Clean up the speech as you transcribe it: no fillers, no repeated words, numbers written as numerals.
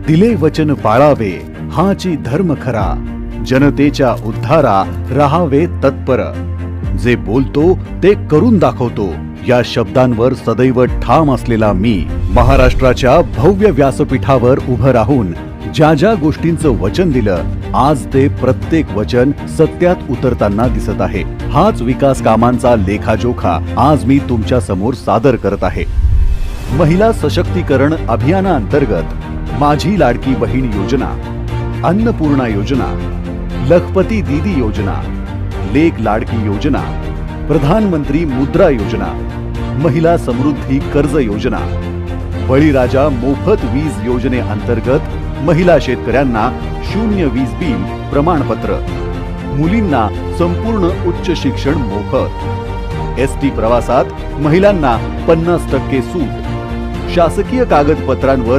दिले वचन पाळावे हाची धर्म खरा, जनतेच्या उद्धारा राहावे तत्पर, जे बोलतो ते करून दाखवतो या शब्दांवर सदैव ठाम असलेला मी महाराष्ट्राच्या भव्य व्यासपीठावर उभं राहून ज्या ज्या गोष्टींचं वचन दिलं, आज ते प्रत्येक वचन सत्यात उतरताना दिसत आहे। हाच विकास कामांचा लेखाजोखा आज मी तुमच्या समोर सादर करत आहे। महिला सशक्तीकरण अभियानाअंतर्गत माझी लाडकी बहीण योजना, अन्नपूर्णा योजना, लखपती दीदी योजना, लेक लाडकी योजना, प्रधानमंत्री मुद्रा योजना, महिला समृद्धी कर्ज योजना, बळीराजा मोफत वीज योजनेअंतर्गत महिला शेतकऱ्यांना 0 वीज बिल प्रमाणपत्र, मुलींना संपूर्ण उच्च शिक्षण मोफत, एसटी प्रवासात महिलांना 50% सूट, शासकीय कागदपत्रांवर